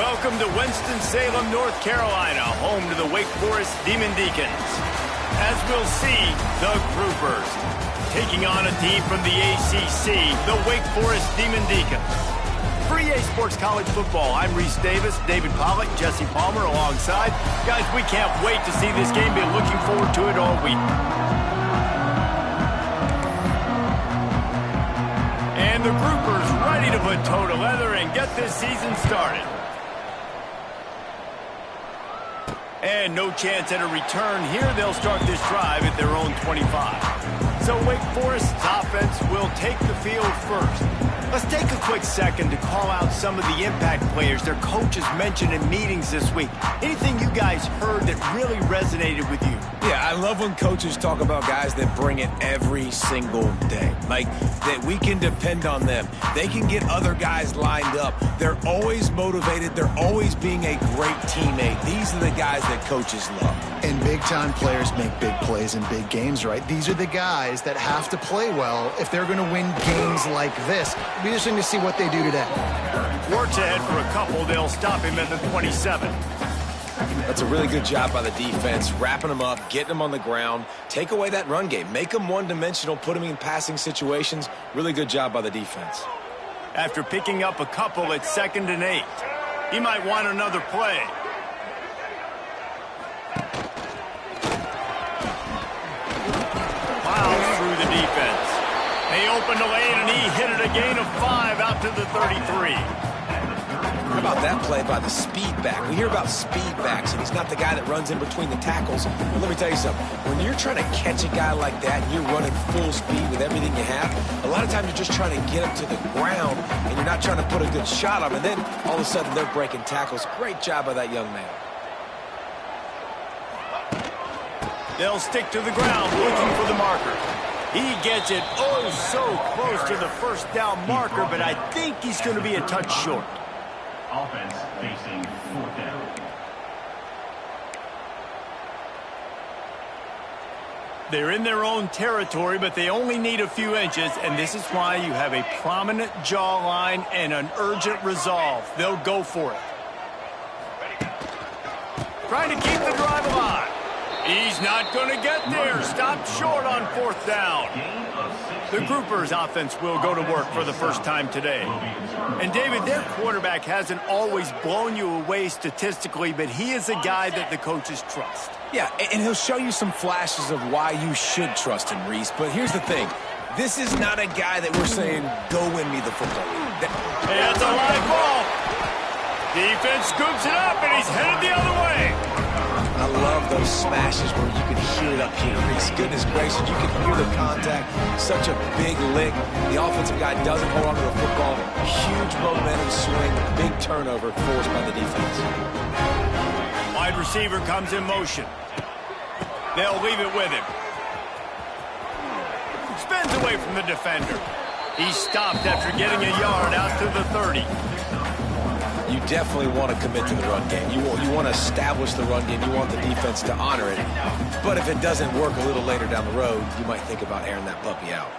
Welcome to Winston-Salem, North Carolina, home to the Wake Forest Demon Deacons. As we'll see, the Groupers taking on a team from the ACC, the Wake Forest Demon Deacons. For EA Sports College Football, I'm Reese Davis, David Pollack, Jesse Palmer alongside. Guys, we can't wait to see this game. Been looking forward to it all week. And the Groupers ready to put toe to leather and get this season started. And no chance at a return here. They'll start this drive at their own 25. So Wake Forest's offense will take the field first. Let's take a quick second to call out some of the impact players their coaches mentioned in meetings this week. Anything you guys heard that really resonated with you? Yeah, I love when coaches talk about guys that bring it every single day. Like, that we can depend on them. They can get other guys lined up. They're always motivated. They're always being a great teammate. These are the guys that coaches love. And big-time players make big plays in big games, right? These are the guys that have to play well if they're going to win games like this. It'll be interesting to see what they do today. Works ahead for a couple. They'll stop him at the 27. That's a really good job by the defense, wrapping them up, getting them on the ground. Take away that run game. Make them one-dimensional, put them in passing situations. Really good job by the defense. After picking up a couple at 2nd and 8, he might want another play. Plows through the defense. They opened the lane, and he hit it a gain of 5 out to the 33. How about that play by the speed back? We hear about speed backs, and he's not the guy that runs in between the tackles. But let me tell you something. When you're trying to catch a guy like that, and you're running full speed with everything you have, a lot of times you're just trying to get him to the ground, and you're not trying to put a good shot on him. And then all of a sudden they're breaking tackles. Great job by that young man. They'll stick to the ground looking for the marker. He gets it oh so close to the first down marker, but I think he's going to be a touch short. Offense facing 4th down. They're in their own territory, but they only need a few inches, and this is why you have a prominent jawline and an urgent resolve. They'll go for it. Trying to keep the drive alive. He's not going to get there. Stopped short on 4th down. The Groupers' offense will go to work for the first time today. And, David, their quarterback hasn't always blown you away statistically, but he is a guy that the coaches trust. Yeah, and he'll show you some flashes of why you should trust him, Reese. But here's the thing. This is not a guy that we're saying, go win me the football game. That's a live ball. Defense scoops it up, and he's headed the other way. I love those smashes where you can hear it up here, Reese. Goodness gracious, you can hear the contact. Such a big lick. The offensive guy doesn't hold on to the football. Huge momentum swing. Big turnover forced by the defense. Wide receiver comes in motion. They'll leave it with him. Spins away from the defender. He stopped after getting a yard out to the 30. You definitely want to commit to the run game. You want to establish the run game. You want the defense to honor it. But if it doesn't work a little later down the road, you might think about airing that puppy out.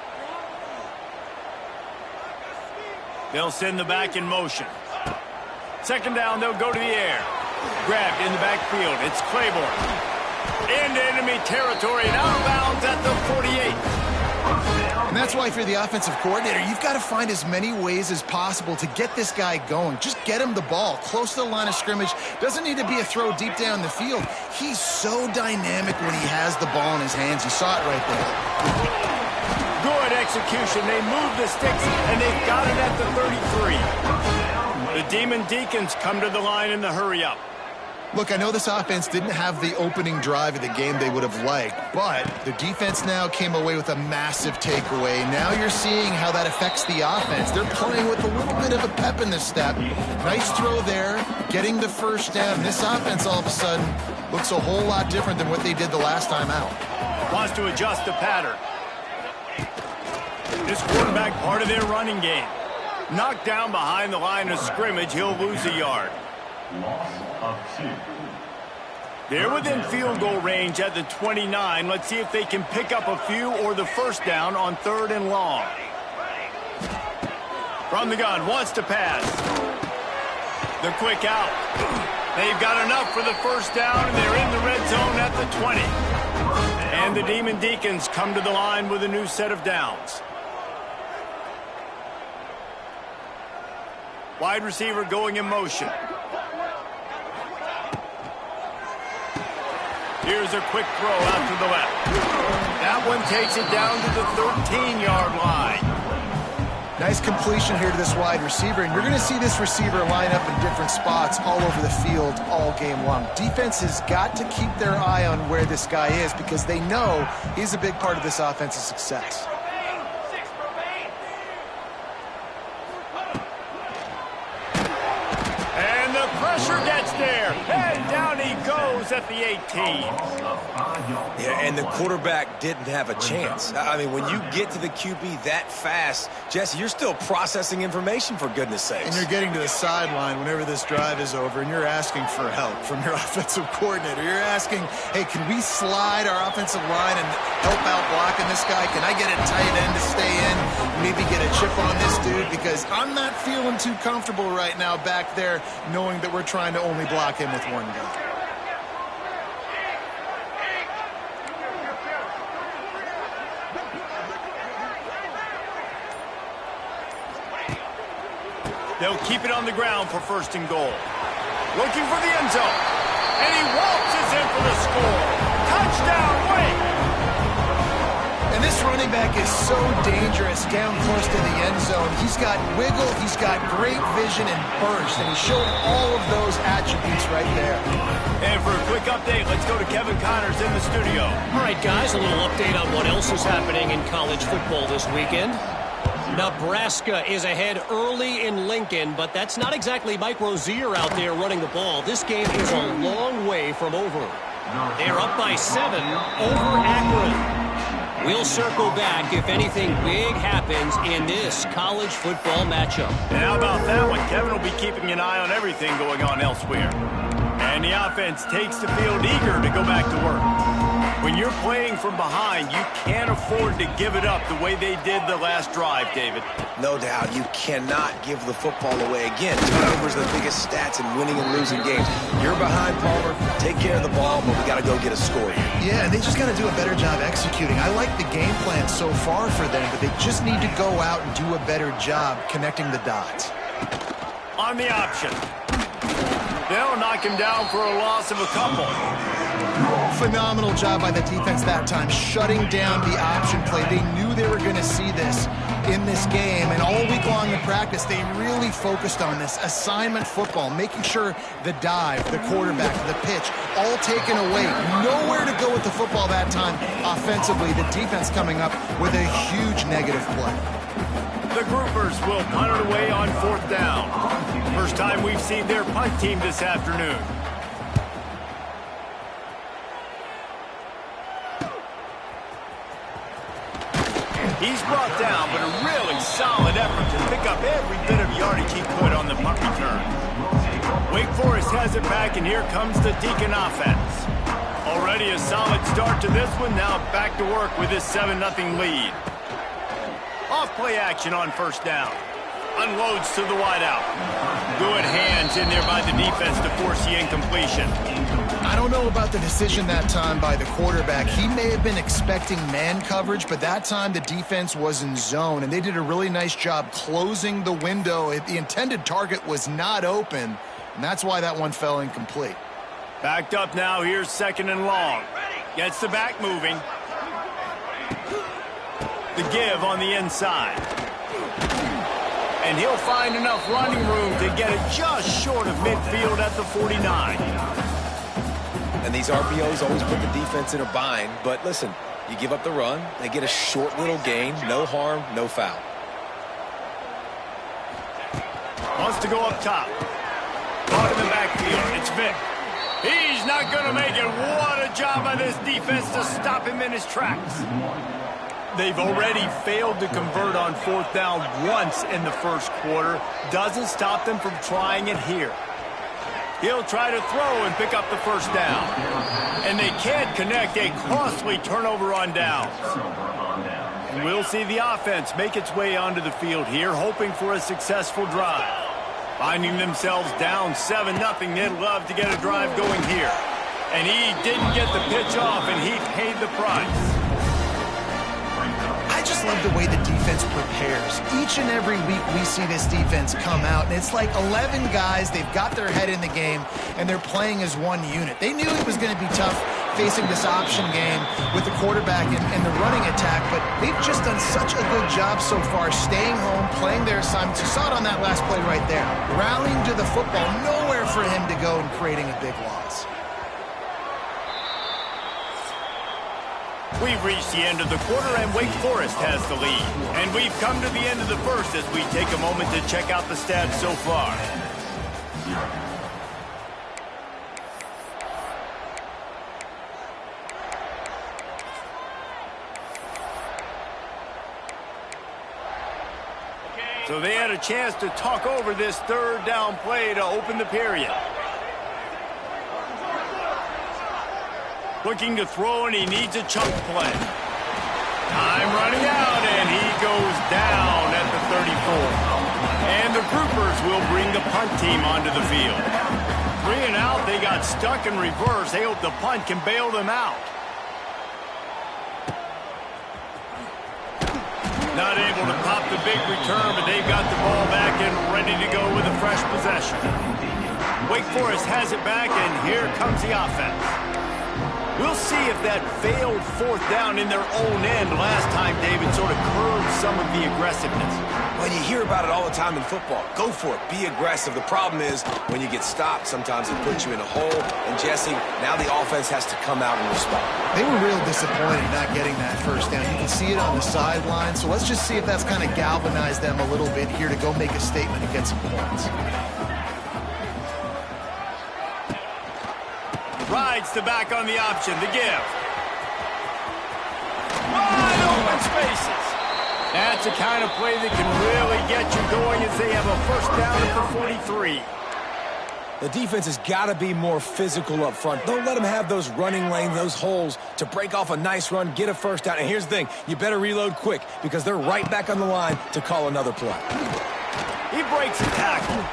They'll send the back in motion. 2nd down, they'll go to the air. Grabbed in the backfield. It's Claiborne. Into enemy territory and out of bounds at the 48. And that's why if you're the offensive coordinator, you've got to find as many ways as possible to get this guy going. Just get him the ball close to the line of scrimmage. Doesn't need to be a throw deep down the field. He's so dynamic when he has the ball in his hands. You saw it right there. Good execution. They move the sticks, and they've got it at the 33. The Demon Deacons come to the line in the hurry-up. Look, I know this offense didn't have the opening drive of the game they would have liked, but the defense now came away with a massive takeaway. Now you're seeing how that affects the offense. They're playing with a little bit of a pep in the step. Nice throw there, getting the first down. This offense all of a sudden looks a whole lot different than what they did the last time out. Wants to adjust the pattern. This quarterback part of their running game. Knocked down behind the line of scrimmage, he'll lose a yard. Loss of 2. They're within field goal range at the 29. Let's see if they can pick up a few or the first down on 3rd and long. From the gun, wants to pass. The quick out. They've got enough for the first down, and they're in the red zone at the 20. And the Demon Deacons come to the line with a new set of downs. Wide receiver going in motion. Here's a quick throw out to the left. That one takes it down to the 13-yard line. Nice completion here to this wide receiver, and you're going to see this receiver line up in different spots all over the field all game long. Defense has got to keep their eye on where this guy is because they know he's a big part of this offense's success. And the pressure gets there. And down he goes at the 18. Yeah, and the quarterback didn't have a chance. I mean, when you get to the QB that fast, Jesse, you're still processing information, for goodness sakes. And you're getting to the sideline whenever this drive is over, and you're asking for help from your offensive coordinator. You're asking, hey, can we slide our offensive line and help out blocking this guy? Can I get a tight end to stay in, maybe get a chip on this dude? Because I'm not feeling too comfortable right now back there knowing that we're trying to only block him with one guy. They'll keep it on the ground for first and goal. Looking for the end zone. And he waltzes in for the score. Touchdown, Wake! And this running back is so dangerous down close to the end zone. He's got wiggle, he's got great vision and burst, and he showed all of those attributes right there. And for a quick update, let's go to Kevin Connors in the studio. All right, guys, a little update on what else is happening in college football this weekend. Nebraska is ahead early in Lincoln, but that's not exactly Mike Rozier out there running the ball. This game is a long way from over. They're up by 7 over Akron. We'll circle back if anything big happens in this college football matchup. And how about that one? Kevin will be keeping an eye on everything going on elsewhere. And the offense takes the field eager to go back to work. When you're playing from behind, you can't afford to give it up the way they did the last drive, David. No doubt, you cannot give the football away. Again, turnovers are the biggest stats in winning and losing games. You're behind, Palmer. Take care of the ball, but we got to go get a score here. Yeah, and they just got to do a better job executing. I like the game plan so far for them, but they just need to go out and do a better job connecting the dots. On the option. They'll knock him down for a loss of a couple. Phenomenal job by the defense that time, shutting down the option play. They knew they were going to see this in this game, and all week long in practice, they really focused on this assignment football, making sure the dive, the quarterback, the pitch, all taken away. Nowhere to go with the football that time offensively. The defense coming up with a huge negative play. The Groupers will punt it away on 4th down. First time we've seen their punt team this afternoon. He's brought down, but a really solid effort to pick up every bit of yardage he could on the punt return. Wake Forest has it back, and here comes the Deacon offense. Already a solid start to this one, now back to work with his 7-0 lead. Off-play action on first down. Unloads to the wideout. Good hands in there by the defense to force the incompletion. I don't know about the decision that time by the quarterback. He may have been expecting man coverage, but that time the defense was in zone, and they did a really nice job closing the window. The intended target was not open, and that's why that one fell incomplete. Backed up now. Here's 2nd and long. Gets the back moving. The give on the inside. And he'll find enough running room to get it just short of midfield at the 49. And these RPOs always put the defense in a bind. But listen, you give up the run, they get a short little gain, no harm, no foul. Wants to go up top. Caught in the backfield. It's Vic. He's not going to make it. What a job by this defense to stop him in his tracks. They've already failed to convert on 4th down once in the first quarter. Doesn't stop them from trying it here. He'll try to throw and pick up the first down. And they can't connect a costly turnover on downs. We'll see the offense make its way onto the field here, hoping for a successful drive. Finding themselves down 7-0, they'd love to get a drive going here. And he didn't get the pitch off, and he paid the price. I just love the way the defense prepares. Each and every week we see this defense come out, and it's like 11 guys. They've got their head in the game, and they're playing as one unit. They knew it was going to be tough facing this option game with the quarterback and the running attack, but they've just done such a good job so far staying home, playing their assignments. You saw it on that last play right there. Rallying to the football, nowhere for him to go and creating a big loss. We've reached the end of the quarter, and Wake Forest has the lead. And we've come to the end of the first as we take a moment to check out the stats so far. So they had a chance to talk over this third down play to open the period. Looking to throw, and he needs a chunk play. Time running out, and he goes down at the 34. And the Groupers will bring the punt team onto the field. 3 and out, they got stuck in reverse. They hope the punt can bail them out. Not able to pop the big return, but they've got the ball back and ready to go with a fresh possession. Wake Forest has it back, and here comes the offense. We'll see if that failed fourth down in their own end last time, David, sort of curbed some of the aggressiveness. Well, you hear about it all the time in football. Go for it. Be aggressive. The problem is when you get stopped, sometimes it puts you in a hole. And, Jesse, now the offense has to come out and respond. They were real disappointed not getting that first down. You can see it on the sideline. So let's just see if that's kind of galvanized them a little bit here to go make a statement and get some points. Rides the back on the option, the give. Wide open spaces. That's the kind of play that can really get you going as they have a first down at the 43. The defense has got to be more physical up front. Don't let them have those running lanes, those holes to break off a nice run, get a first down. And here's the thing, you better reload quick because they're right back on the line to call another play. He breaks a tackle.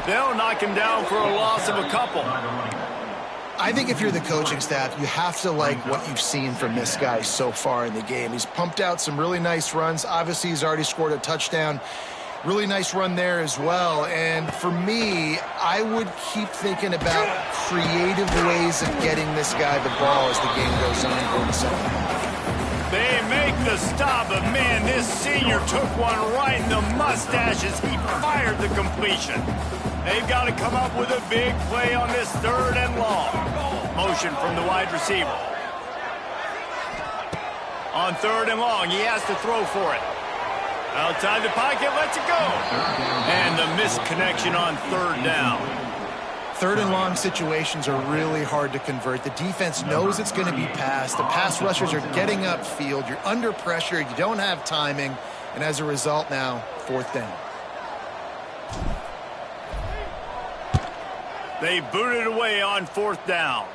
They'll knock him down for a loss of a couple. I think if you're the coaching staff, you have to like what you've seen from this guy so far in the game. He's pumped out some really nice runs. Obviously, he's already scored a touchdown. Really nice run there as well. And for me, I would keep thinking about creative ways of getting this guy the ball as the game goes on in the second half. They make the stop, but man, this senior took one right in the mustache as he fired the completion. They've got to come up with a big play on this third and long. Motion from the wide receiver. On third and long, he has to throw for it. Outside the pocket, lets it go. And the misconnection on third down. Third and long situations are really hard to convert. The defense knows it's going to be passed. The pass rushers are getting upfield. You're under pressure. You don't have timing. And as a result now, fourth down. They boot it away on fourth down.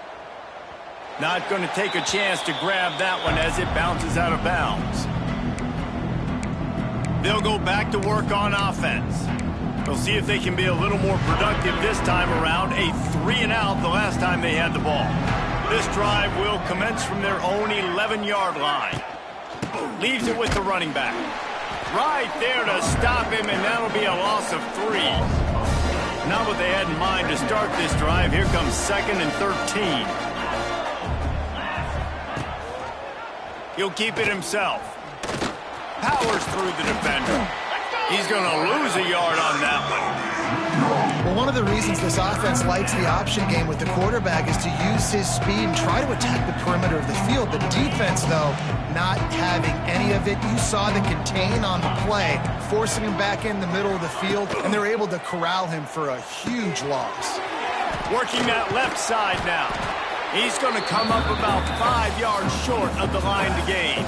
Not going to take a chance to grab that one as it bounces out of bounds. They'll go back to work on offense. They'll see if they can be a little more productive this time around. A 3 and out the last time they had the ball. This drive will commence from their own 11-yard line. Leaves it with the running back. Right there to stop him, and that'll be a loss of 3. Not what they had in mind to start this drive. Here comes 2nd and 13. He'll keep it himself. Powers through the defender. He's going to lose a yard on that one. Well, one of the reasons this offense likes the option game with the quarterback is to use his speed and try to attack the perimeter of the field. The defense, though, not having any of it. You saw the contain on the play, forcing him back in the middle of the field, and they're able to corral him for a huge loss. Working that left side now. He's going to come up about 5 yards short of the line to gain.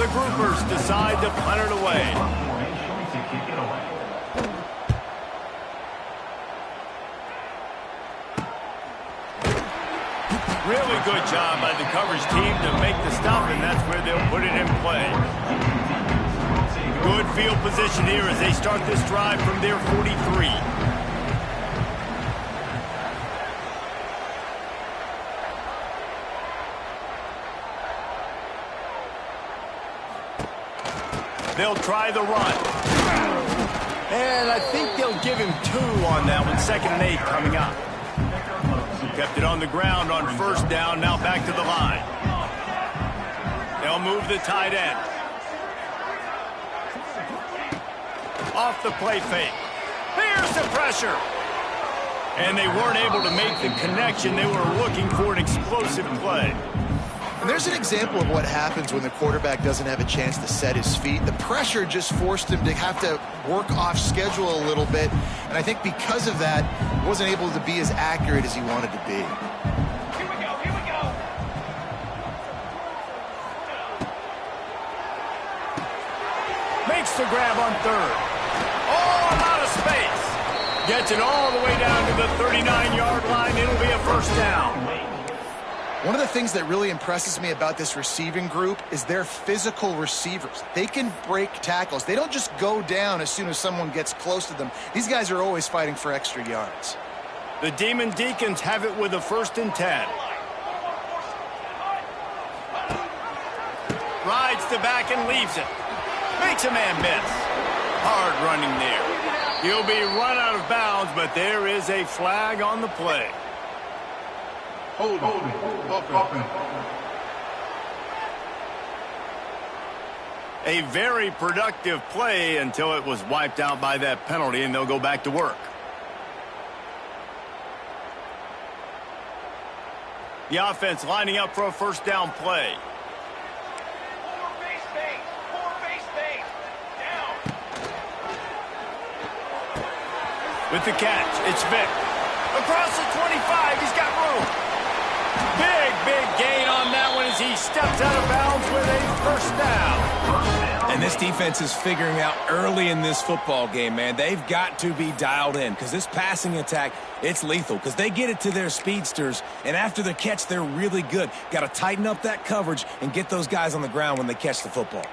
The Groupers decide to punt it away. Really good job by the coverage team to make the stop, and that's where they'll put it in play. Good field position here as they start this drive from their 43. They'll try the run. And I think they'll give him 2 on that one. 2nd and 8 coming up. Kept it on the ground on 1st down. Now back to the line. They'll move the tight end. Off the play fake. Here's the pressure. And they weren't able to make the connection. They were looking for an explosive play. And there's an example of what happens when the quarterback doesn't have a chance to set his feet. The pressure just forced him to have to work off schedule a little bit. And I think because of that, he wasn't able to be as accurate as he wanted to be. Here we go, here we go. Makes the grab on 3rd. Oh, a lot of space. Gets it all the way down to the 39-yard line. It'll be a 1st down. One of the things that really impresses me about this receiving group is their physical receivers. They can break tackles. They don't just go down as soon as someone gets close to them. These guys are always fighting for extra yards. The Demon Deacons have it with a 1st and 10. Rides the back and leaves it. Makes a man miss. Hard running there. He'll be run out of bounds, but there is a flag on the play. Hold it. A very productive play until it was wiped out by that penalty, and they'll go back to work. The offense lining up for a 1st down play. Four face base. Down. With the catch, it's Vic. Across the 25, he's got room. Big gain on that one as he steps out of bounds with a 1st down. And this defense is figuring out early in this football game, man. They've got to be dialed in because this passing attack, it's lethal because they get it to their speedsters, and after the catch, they're really good. Got to tighten up that coverage and get those guys on the ground when they catch the football.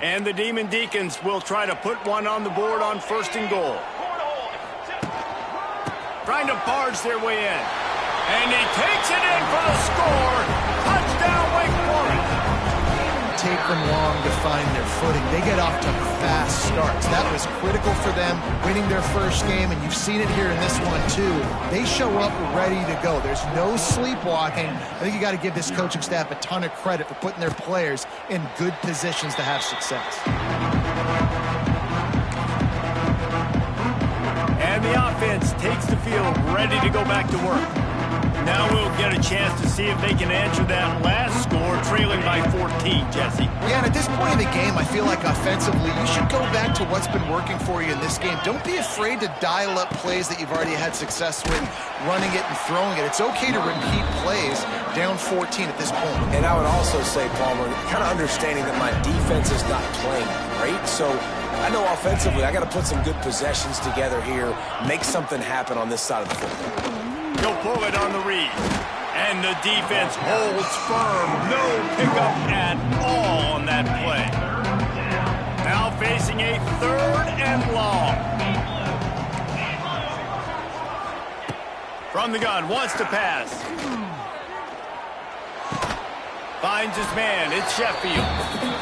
And the Demon Deacons will try to put one on the board on 1st and goal. Trying to barge their way in. And he takes it in for the score. Touchdown, Wake Forest. Take them long to find their footing. They get off to fast starts. That was critical for them, winning their 1st game, and you've seen it here in this one too. They show up ready to go. There's no sleepwalking. I think you got to give this coaching staff a ton of credit for putting their players in good positions to have success. And the offense takes the field, ready to go back to work. Now we'll get a chance to see if they can answer that last score, trailing by 14, Jesse. Yeah, and at this point in the game, I feel like offensively, you should go back to what's been working for you in this game. Don't be afraid to dial up plays that you've already had success with, running it and throwing it. It's okay to repeat plays down 14 at this point. And I would also say, Palmer, kind of understanding that my defense is not playing great, so I know offensively I got to put some good possessions together here, make something happen on this side of the football. He'll pull it on the read. And the defense holds firm. No pickup at all on that play. Now facing a 3rd and long. From the gun, wants to pass. Finds his man. It's Sheffield.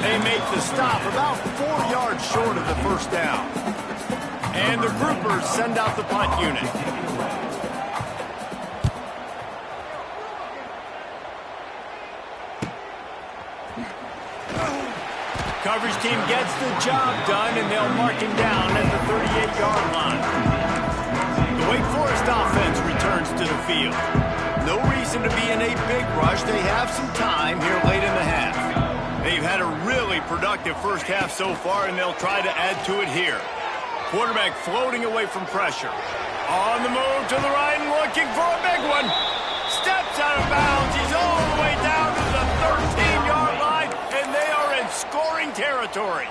They make the stop about 4 yards short of the 1st down. And the groupers send out the punt unit. Coverage team gets the job done, and they'll mark him down at the 38-yard line. The Wake Forest offense returns to the field. No reason to be in a big rush. They have some time here late in the half. They've had a really productive 1st half so far, and they'll try to add to it here. Quarterback floating away from pressure. On the move to the right and looking for a big one. Steps out of bounds. He's all the way down to the 13-yard line, and they are in scoring territory.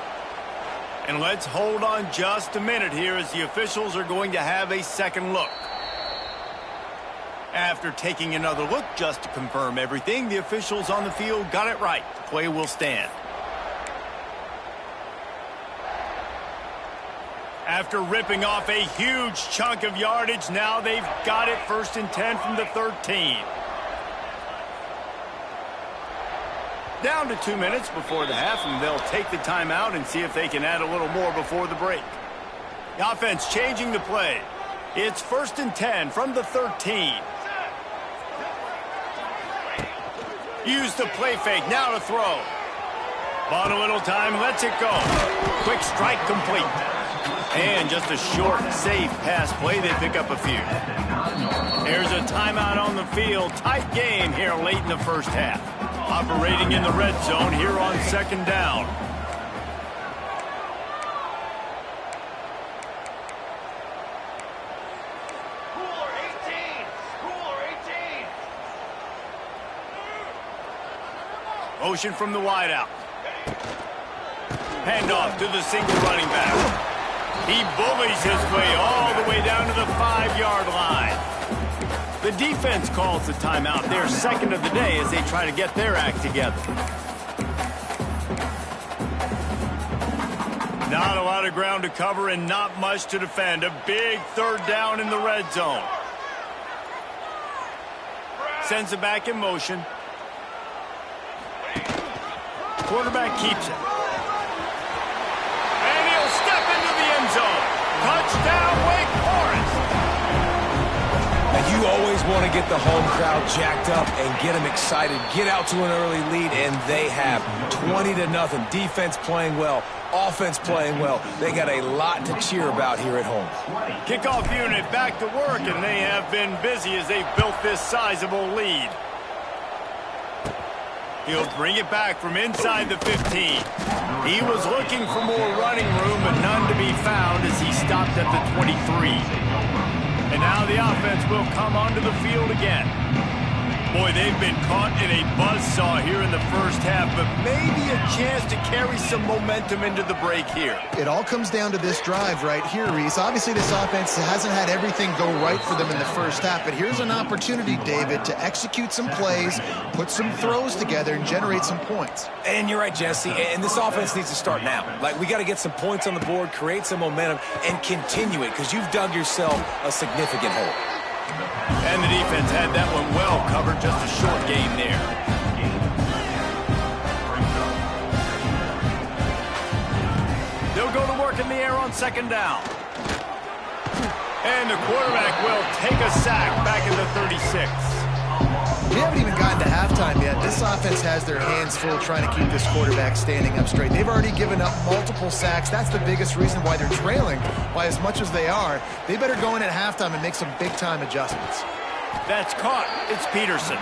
And let's hold on just a minute here as the officials are going to have a second look. After taking another look just to confirm everything, the officials on the field got it right. The play will stand. After ripping off a huge chunk of yardage, now they've got it 1st and 10 from the 13. Down to 2 minutes before the half, and they'll take the timeout and see if they can add a little more before the break. The offense changing the play. It's 1st and 10 from the 13. Use the play fake, now to throw. Bought a little time, lets it go. Quick strike complete. And just a short, safe pass play, they pick up a few. There's a timeout on the field. Tight game here late in the first half. Operating in the red zone here on 2nd down. Cooler 18. Cooler 18. Motion from the wideout. Handoff to the single running back. He bullies his way all the way down to the 5-yard line. The defense calls the timeout, their second of the day, as they try to get their act together. Not a lot of ground to cover and not much to defend. A big 3rd down in the red zone. Sends it back in motion. Quarterback keeps it. And he'll step into the end zone. Touchdown, Wake Forest. Now, you always want to get the home crowd jacked up and get them excited. Get out to an early lead, and they have 20-0. Defense playing well. Offense playing well. They got a lot to cheer about here at home. Kickoff unit back to work, and they have been busy as they've built this sizable lead. He'll bring it back from inside the 15. He was looking for more running room, but none to be found as he stopped at the 23. And now the offense will come onto the field again. Boy, they've been caught in a buzzsaw here in the first half, but maybe a chance to carry some momentum into the break here. It all comes down to this drive right here, Reese. Obviously, this offense hasn't had everything go right for them in the first half, but here's an opportunity, David, to execute some plays, put some throws together, and generate some points. And you're right, Jesse, and this offense needs to start now. Like, we got to get some points on the board, create some momentum, and continue it, because you've dug yourself a significant hole. And the defense had that one well covered, just a short gain there. They'll go to work in the air on 2nd down. And the quarterback will take a sack back in the 36. We haven't even gotten to halftime yet. This offense has their hands full trying to keep this quarterback standing up straight. They've already given up multiple sacks. That's the biggest reason why they're trailing by as much as they are. They better go in at halftime and make some big-time adjustments. That's caught. It's Peterson.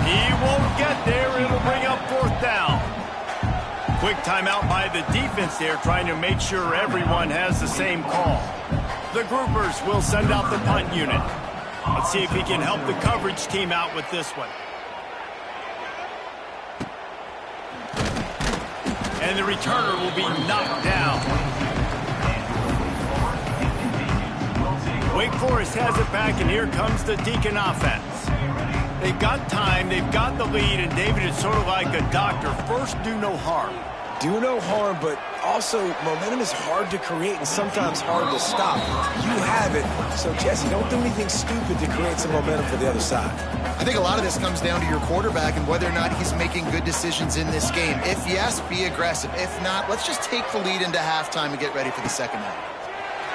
He won't get there. It'll bring up 4th down. Quick timeout by the defense there, trying to make sure everyone has the same call. The groupers will send out the punt unit. Let's see if he can help the coverage team out with this one. And the returner will be knocked down. Wake Forest has it back, and here comes the Deacon offense. They've got time, they've got the lead, and David is sort of like a doctor. First, do no harm. Do no harm, but also momentum is hard to create and sometimes hard to stop. You have it, so Jesse, don't do anything stupid to create some momentum for the other side. I think a lot of this comes down to your quarterback and whether or not he's making good decisions in this game. If yes, be aggressive. If not, let's just take the lead into halftime and get ready for the second half.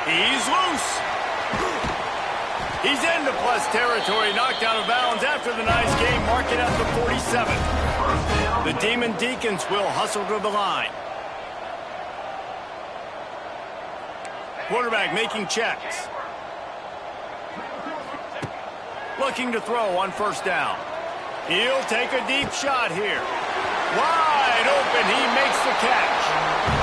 He's loose. He's into plus territory, knocked out of bounds after the nice game, marking at the 47. The Demon Deacons will hustle to the line. Quarterback making checks. Looking to throw on 1st down. He'll take a deep shot here. Wide open, he makes the catch.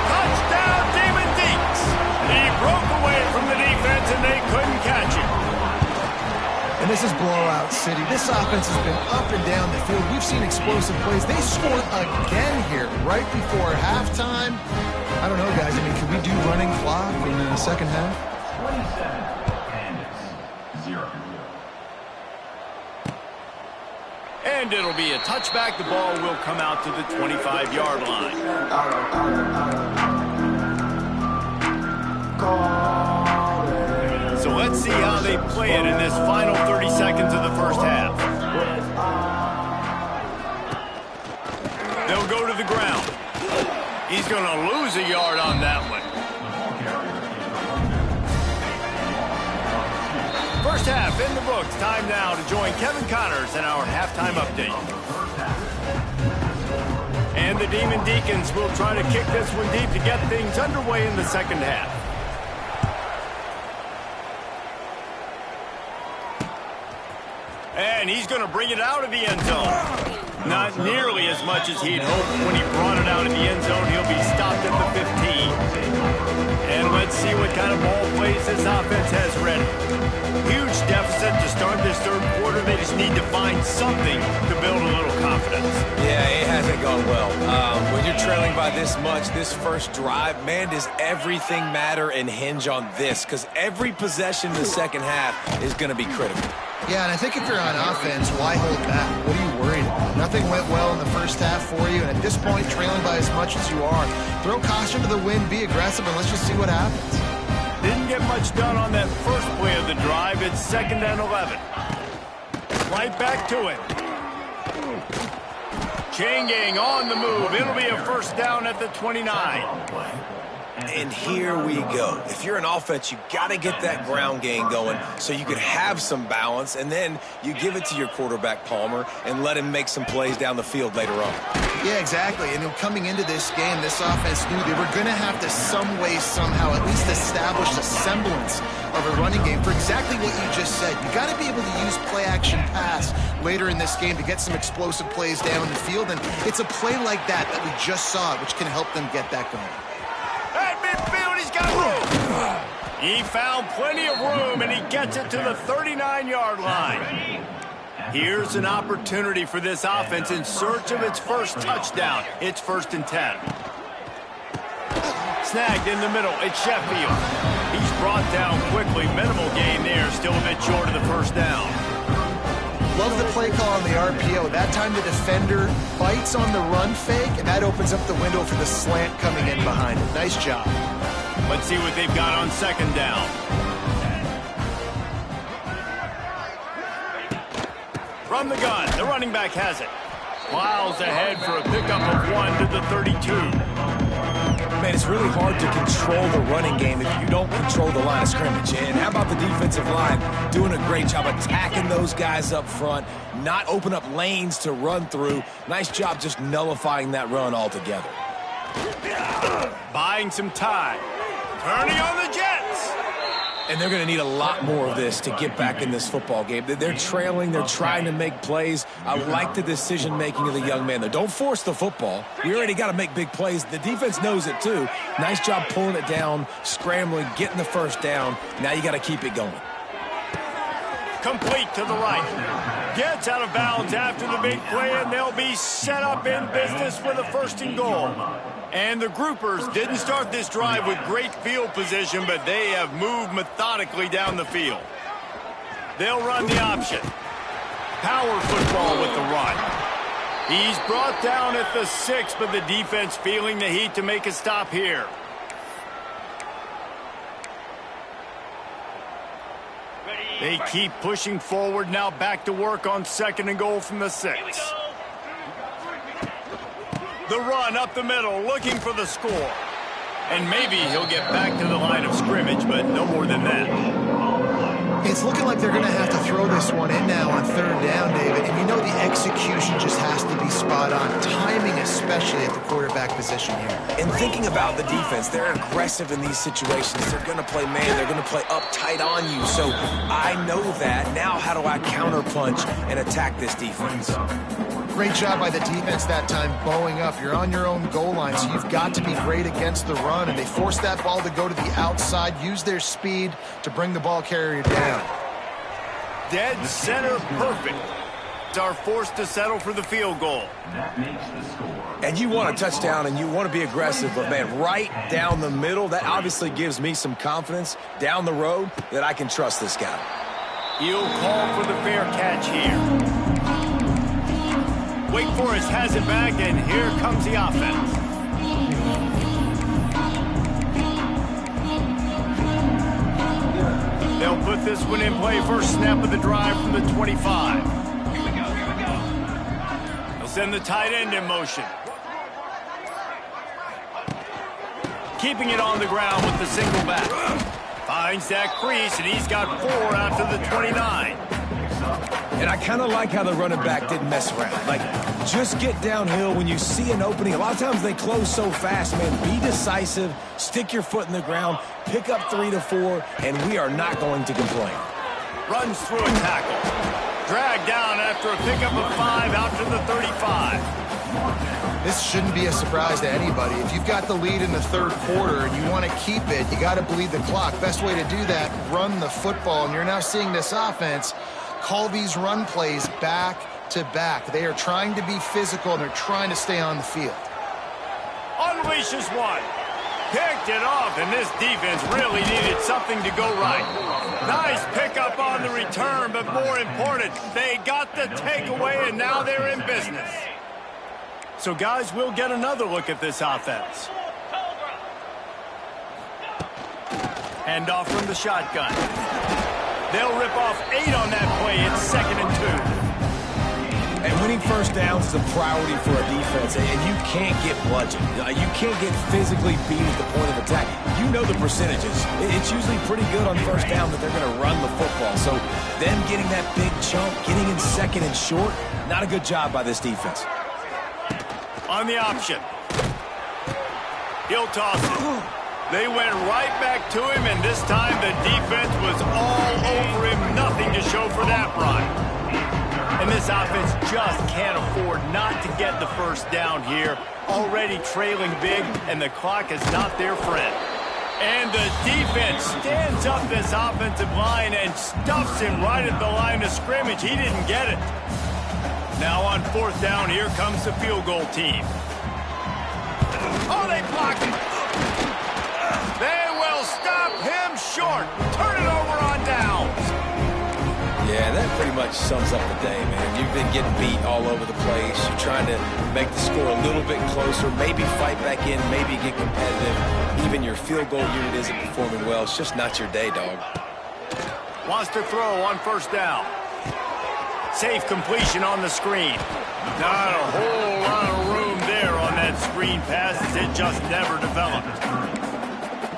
Touchdown, Demon Deacs. He broke away from the defense and they couldn't catch him. And this is blowout city. This offense has been up and down the field. We've seen explosive plays. They scored again here right before halftime. I don't know, guys. I mean, can we do running clock in the second half? 27 and 0. And it'll be a touchback. The ball will come out to the 25-yard line. So let's see how they play it in this final 30 seconds of the first half. They'll go to the ground. He's going to lose a yard on that one. First half in the books. Time now to join Kevin Connors in our halftime update. And the Demon Deacons will try to kick this one deep to get things underway in the second half. And he's going to bring it out of the end zone. Not nearly as much as he'd hoped. When he brought it out of the end zone, he'll be stopped at the 15. And let's see what kind of ball plays this offense has ready. Huge deficit to start this third quarter. They just need to find something to build a little confidence. Yeah, it hasn't gone well. When you're trailing by this much, this first drive, man, does everything matter and hinge on this? Because every possession in the second half is going to be critical. Yeah, and I think if you're on offense, why hold back? What are you worried about? Nothing went well in the first half for you, and at this point, trailing by as much as you are, throw caution to the wind, be aggressive, and let's just see what happens. Didn't get much done on that first play of the drive. It's 2nd and 11. Right back to it. Chain gang on the move. It'll be a first down at the 29. And here we go. If you're an offense, you got to get that ground game going so you could have some balance, and then you give it to your quarterback, Palmer, and let him make some plays down the field later on. Yeah, exactly. And coming into this game, this offense knew they were going to have to some way, somehow, at least establish a semblance of a running game for exactly what you just said. You got to be able to use play-action pass later in this game to get some explosive plays down the field, and it's a play like that we just saw, which can help them get that going. At midfield, he's got room. He found plenty of room, and he gets it to the 39-yard line. Here's an opportunity for this offense in search of its first touchdown. It's 1st and 10. Snagged in the middle. It's Sheffield. He's brought down quickly. Minimal gain there. Still a bit short of the first down. Love the play call on the RPO. That time the defender bites on the run fake, and that opens up the window for the slant coming in behind it. Nice job. Let's see what they've got on 2nd down. From the gun, the running back has it. Plows ahead for a pickup of 1 to the 32. Man, it's really hard to control the running game if you don't control the line of scrimmage. And how about the defensive line doing a great job attacking those guys up front, not open up lanes to run through. Nice job just nullifying that run altogether. Buying some time. Turning on the Jets. And they're going to need a lot more of this to get back in this football game. They're trailing. They're trying to make plays. I like the decision-making of the young man, though. Don't force the football. We already got to make big plays. The defense knows it, too. Nice job pulling it down, scrambling, getting the first down. Now you got to keep it going. Complete to the right. Gets out of bounds after the big play, and they'll be set up in business for the 1st and goal. And the groupers didn't start this drive with great field position, but they have moved methodically down the field. They'll run the option. Power football with the run. He's brought down at the 6, but the defense feeling the heat to make a stop here. They keep pushing forward, now back to work on 2nd and goal from the 6. The run up the middle, looking for the score. And maybe he'll get back to the line of scrimmage, but no more than that. It's looking like they're going to have to throw this one in now on 3rd down, David. And you know the execution just has to be spot on. Timing especially at the quarterback position here. And thinking about the defense, they're aggressive in these situations. They're going to play man. They're going to play up tight on you. So I know that. Now how do I counterpunch and attack this defense? Great job by the defense that time, bowing up. You're on your own goal line, so you've got to be great against the run. And they force that ball to go to the outside, use their speed to bring the ball carrier down. Dead center perfect. Are forced to settle for the field goal. That makes the score. And you want a touchdown and you want to be aggressive, but man, right down the middle, that obviously gives me some confidence down the road that I can trust this guy. He'll call for the fair catch here. Wake Forest has it back, and here comes the offense. They'll put this one in play. First snap of the drive from the 25. Here we go. They'll send the tight end in motion. Keeping it on the ground with the single back. Finds that crease, and he's got 4 out to the 29. And I kind of like how the running back didn't mess around. Like, just get downhill when you see an opening. A lot of times they close so fast, man. Be decisive, stick your foot in the ground, pick up 3 to 4, and we are not going to complain. Runs through a tackle. Dragged down after a pickup of 5 out to the 35. This shouldn't be a surprise to anybody. If you've got the lead in the third quarter and you want to keep it, you got to bleed the clock. Best way to do that, run the football. And you're now seeing this offense call these run plays back to back. They are trying to be physical, and they're trying to stay on the field. Unleashes one. Picked it off, and this defense really needed something to go right. Nice pickup on the return, but more important, they got the takeaway, and now they're in business. So, guys, we'll get another look at this offense. Hand off from the shotgun. They'll rip off 8 on that play. It's 2nd and 2. And winning first downs is a priority for a defense, and you can't get bludgeoned. You can't get physically beat at the point of attack. You know the percentages. It's usually pretty good on first down that they're going to run the football. So them getting that big chunk, getting in 2nd and short, not a good job by this defense. On the option. He'll toss it. They went right back to him, and this time the defense was all over him. Nothing to show for that run. And this offense just can't afford not to get the first down here. Already trailing big, and the clock is not their friend. And the defense stands up this offensive line and stuffs him right at the line of scrimmage. He didn't get it. Now on 4th down, here comes the field goal team. Oh, they blocked it. They will stop him short. Turn it over on downs. Yeah, that pretty much sums up the day, man. You've been getting beat all over the place. You're trying to make the score a little bit closer, maybe fight back in, maybe get competitive. Even your field goal unit isn't performing well. It's just not your day, dog. Wants to throw on 1st down. Safe completion on the screen. Not a whole lot of room there on that screen pass, as it just never developed.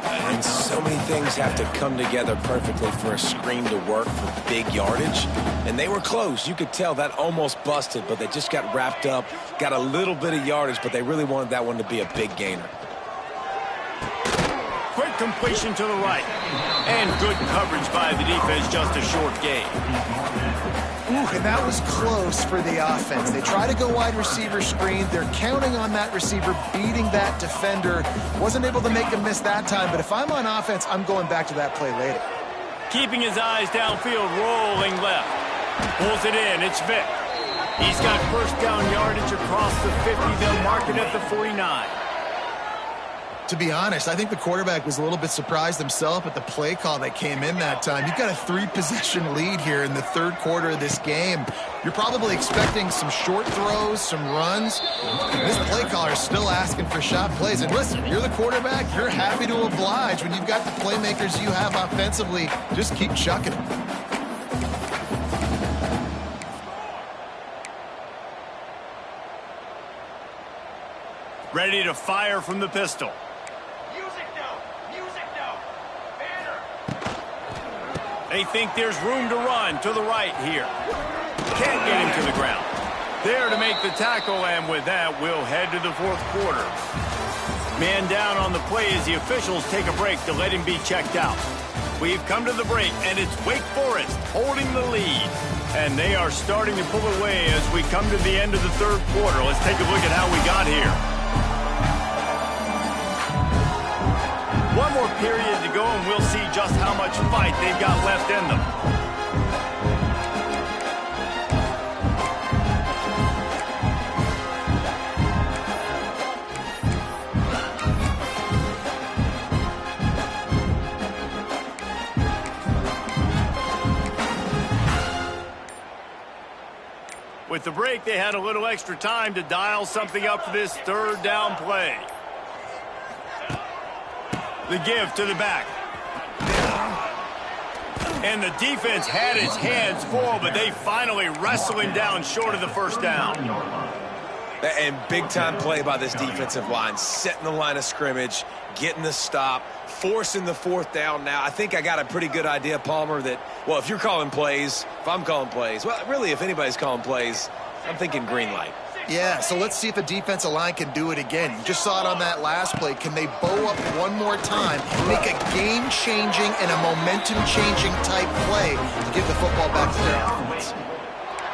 And so many things have to come together perfectly for a screen to work for big yardage. And they were close. You could tell that almost busted, but they just got wrapped up, got a little bit of yardage, but they really wanted that one to be a big gainer. Quick completion to the right. And good coverage by the defense, just a short gain. Ooh, and that was close for the offense. They try to go wide receiver screen. They're counting on that receiver beating that defender. Wasn't able to make him miss that time, but if I'm on offense, I'm going back to that play later. Keeping his eyes downfield, rolling left. Pulls it in, it's Vic. He's got first down yardage across the 50. They'll mark it at the 49. To be honest, I think the quarterback was a little bit surprised himself at the play call that came in that time. You've got a 3-possession lead here in the third quarter of this game. You're probably expecting some short throws, some runs. This play caller is still asking for shot plays. And listen, you're the quarterback. You're happy to oblige. When you've got the playmakers you have offensively, just keep chucking them. Ready to fire from the pistol. They think there's room to run to the right here. Can't get him to the ground. There to make the tackle, and with that, we'll head to the 4th quarter. Man down on the play as the officials take a break to let him be checked out. We've come to the break, and it's Wake Forest holding the lead. And they are starting to pull away as we come to the end of the 3rd quarter. Let's take a look at how we got here. One more period to go, and we'll see just how much fight they've got left in them. With the break, they had a little extra time to dial something up for this third down play. The give to the back. And the defense had its hands full, but they finally wrestled him down short of the first down. And big-time play by this defensive line, setting the line of scrimmage, getting the stop, forcing the fourth down now. I think I got a pretty good idea, Palmer, that, well, if you're calling plays, if I'm calling plays, well, really, if anybody's calling plays, I'm thinking green light. Yeah, so let's see if the defensive line can do it again. You just saw it on that last play. Can they bow up one more time, make a game-changing and a momentum-changing type play to give the football back to their offense?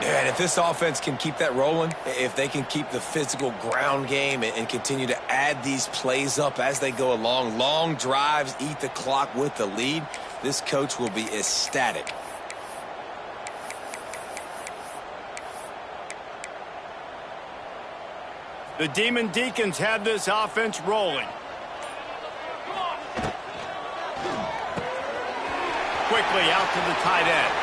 Yeah, and if this offense can keep that rolling, if they can keep the physical ground game and continue to add these plays up as they go along, long drives, eat the clock with the lead, this coach will be ecstatic. The Demon Deacons have this offense rolling. Quickly out to the tight end.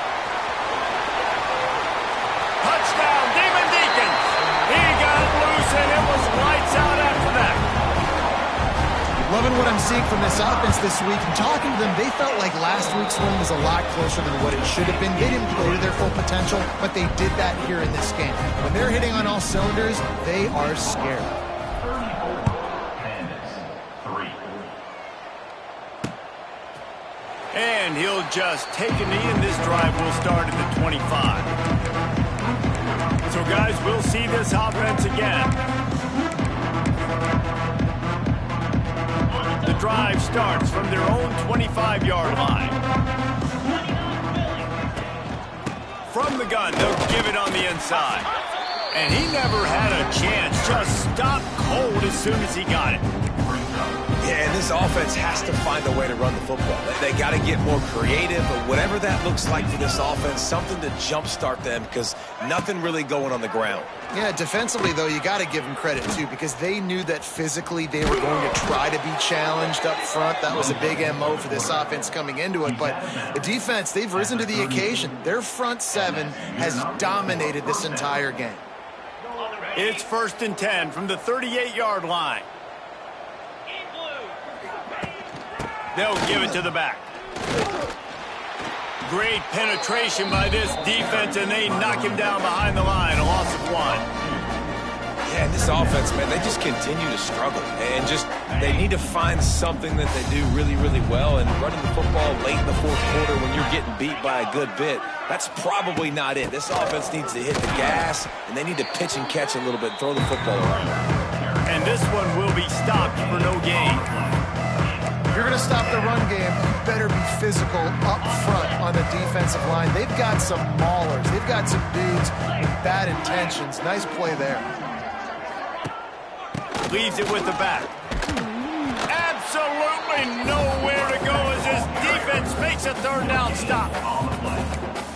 Touchdown, Demon Deacons! He got loose and it was lights out after that. Loving what I'm seeing from this offense this week. And talking to them, they felt like last week's win was a lot closer than what it should have been. They didn't play to their full potential, but they did that here in this game. When they're hitting on all cylinders, they are scared. 3. And he'll just take a knee, and this drive will start at the 25. So, guys, we'll see this offense again. The drive starts from their own 25-yard line. From the gun, they'll give it on the inside. And he never had a chance. Just stopped cold as soon as he got it. Yeah, and this offense has to find a way to run the football. They got to get more creative, but whatever that looks like for this offense, something to jumpstart them because nothing really going on the ground. Yeah, defensively, though, you got to give them credit, too, because they knew that physically they were going to try to be challenged up front. That was a big MO for this offense coming into it. But the defense, they've risen to the occasion. Their front seven has dominated this entire game. It's 1st and 10 from the 38-yard line. They'll give it to the back. Great penetration by this defense, and they knock him down behind the line. A loss of 1. Yeah, and this offense, man, they just continue to struggle. And they need to find something that they do really, really well. And running the football late in the fourth quarter when you're getting beat by a good bit, that's probably not it. This offense needs to hit the gas, and they need to pitch and catch a little bit, throw the football around. And this one will be stopped for no gain. If you're going to stop the run game, you better be physical up front on the defensive line. They've got some maulers. They've got some dudes with bad intentions. Nice play there. Leaves it with the back. Absolutely nowhere to go as his defense makes a third down stop.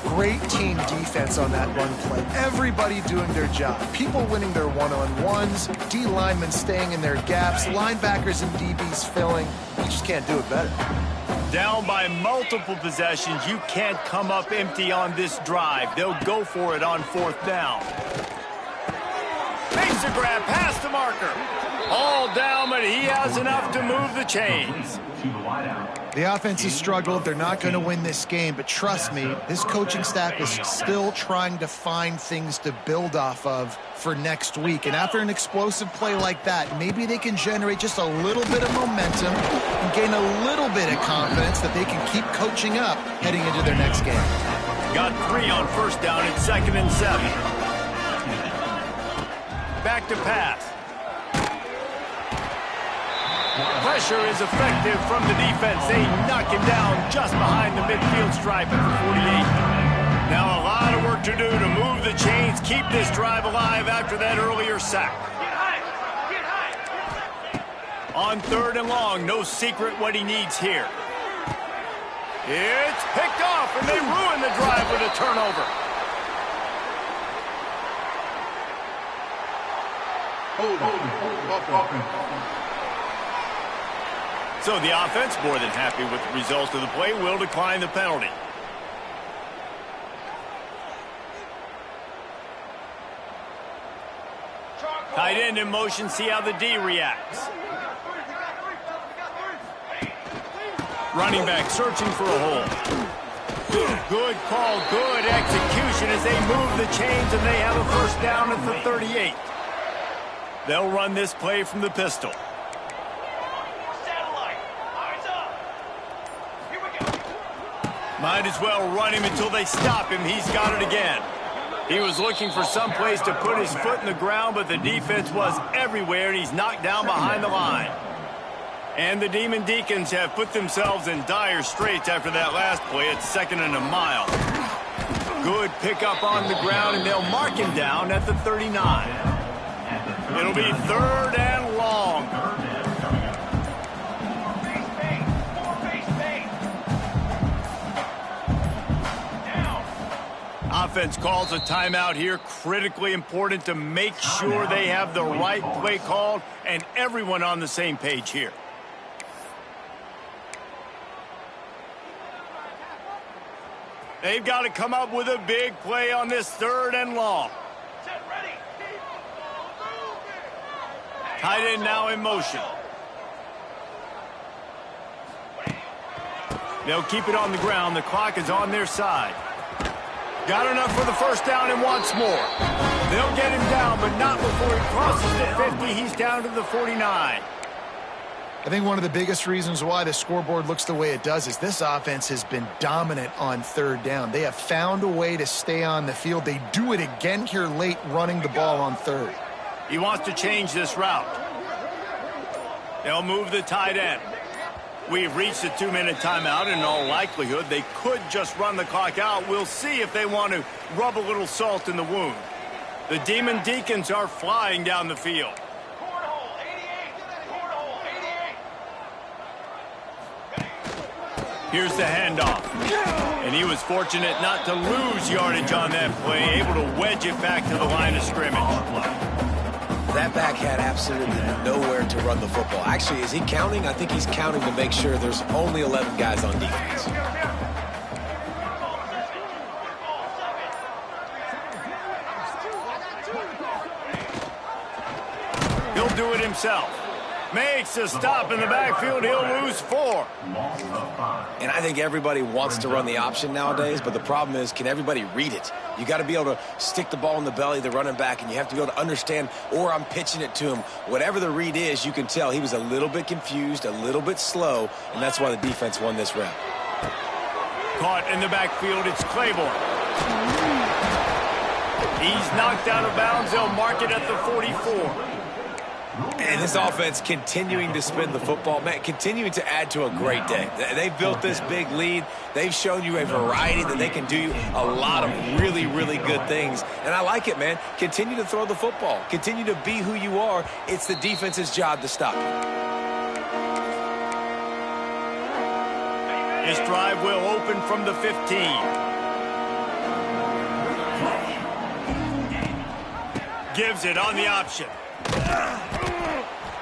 Great team defense on that run play. Everybody doing their job. People winning their one-on-ones, D linemen staying in their gaps, linebackers and DBs filling. You just can't do it better. Down by multiple possessions, you can't come up empty on this drive. They'll go for it on 4th down. Makes a grab past the marker. All down, but he has enough to move the chains. The offense has struggled. They're not going to win this game, but trust me, this coaching staff is still trying to find things to build off of for next week. And after an explosive play like that, maybe they can generate just a little bit of momentum and gain a little bit of confidence that they can keep coaching up heading into their next game. Got 3 on 1st down at 2nd and 7. Back to pass. Pressure is effective from the defense. They knock him down just behind the midfield stripe at the 48. Now a lot of work to do to move the chains, keep this drive alive after that earlier sack. On 3rd and long, no secret what he needs here. It's picked off, and they ruin the drive with a turnover. So the offense, more than happy with the result of the play, will decline the penalty. Tight end in motion, see how the D reacts. Running back searching for a hole. Good call, good execution as they move the chains, and they have a first down at the 38. They'll run this play from the pistol. Satellite. Eyes up. Here we go. Might as well run him until they stop him. He's got it again. He was looking for some place to put his foot in the ground, but the defense was everywhere, and he's knocked down behind the line. And the Demon Deacons have put themselves in dire straits after that last play. It's 2nd and a mile. Good pickup on the ground, and they'll mark him down at the 39. It'll be 3rd and long. Offense calls a timeout here. Critically important to make sure they have the right play called and everyone on the same page here. They've got to come up with a big play on this 3rd and long. Set ready. Tight end now in motion. They'll keep it on the ground. The clock is on their side. Got enough for the first down and wants more. They'll get him down, but not before he crosses the 50. He's down to the 49. I think one of the biggest reasons why the scoreboard looks the way it does is this offense has been dominant on 3rd down. They have found a way to stay on the field. They do it again here late, running the ball on 3rd. He wants to change this route. They'll move the tight end. We've reached a 2-minute timeout. In all likelihood, they could just run the clock out. We'll see if they want to rub a little salt in the wound. The Demon Deacons are flying down the field. Cornhole 88. Cornhole 88. Here's the handoff. And he was fortunate not to lose yardage on that play, able to wedge it back to the line of scrimmage. That back had absolutely nowhere to run the football. Actually, is he counting? I think he's counting to make sure there's only 11 guys on defense. He'll do it himself. Makes a stop in the backfield. He'll lose 4. And I think everybody wants to run the option nowadays, but the problem is, can everybody read it? You got to be able to stick the ball in the belly of the running back, and you have to be able to understand, or I'm pitching it to him. Whatever the read is, you can tell he was a little bit confused, a little bit slow, and that's why the defense won this rep. Caught in the backfield, it's Claiborne. He's knocked out of bounds. They'll mark it at the 44. And this offense continuing to spin the football, man, continuing to add to a great day. They've built this big lead. They've shown you a variety that they can do a lot of really, really good things. And I like it, man. Continue to throw the football. Continue to be who you are. It's the defense's job to stop you. This drive will open from the 15. Gives it on the option.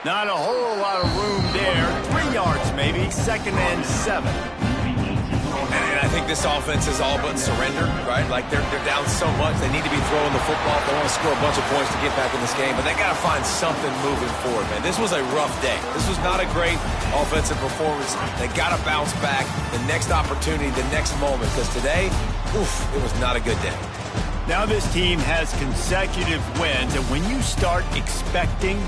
Not a whole lot of room there. 3 yards maybe. 2nd and 7. And I think this offense is all but surrendered, right? Like they're down so much. They need to be throwing the football. They want to score a bunch of points to get back in this game, but they got to find something moving forward, man. This was a rough day. This was not a great offensive performance. They got to bounce back the next opportunity, the next moment, because today, it was not a good day. Now this team has consecutive wins, and when you start expecting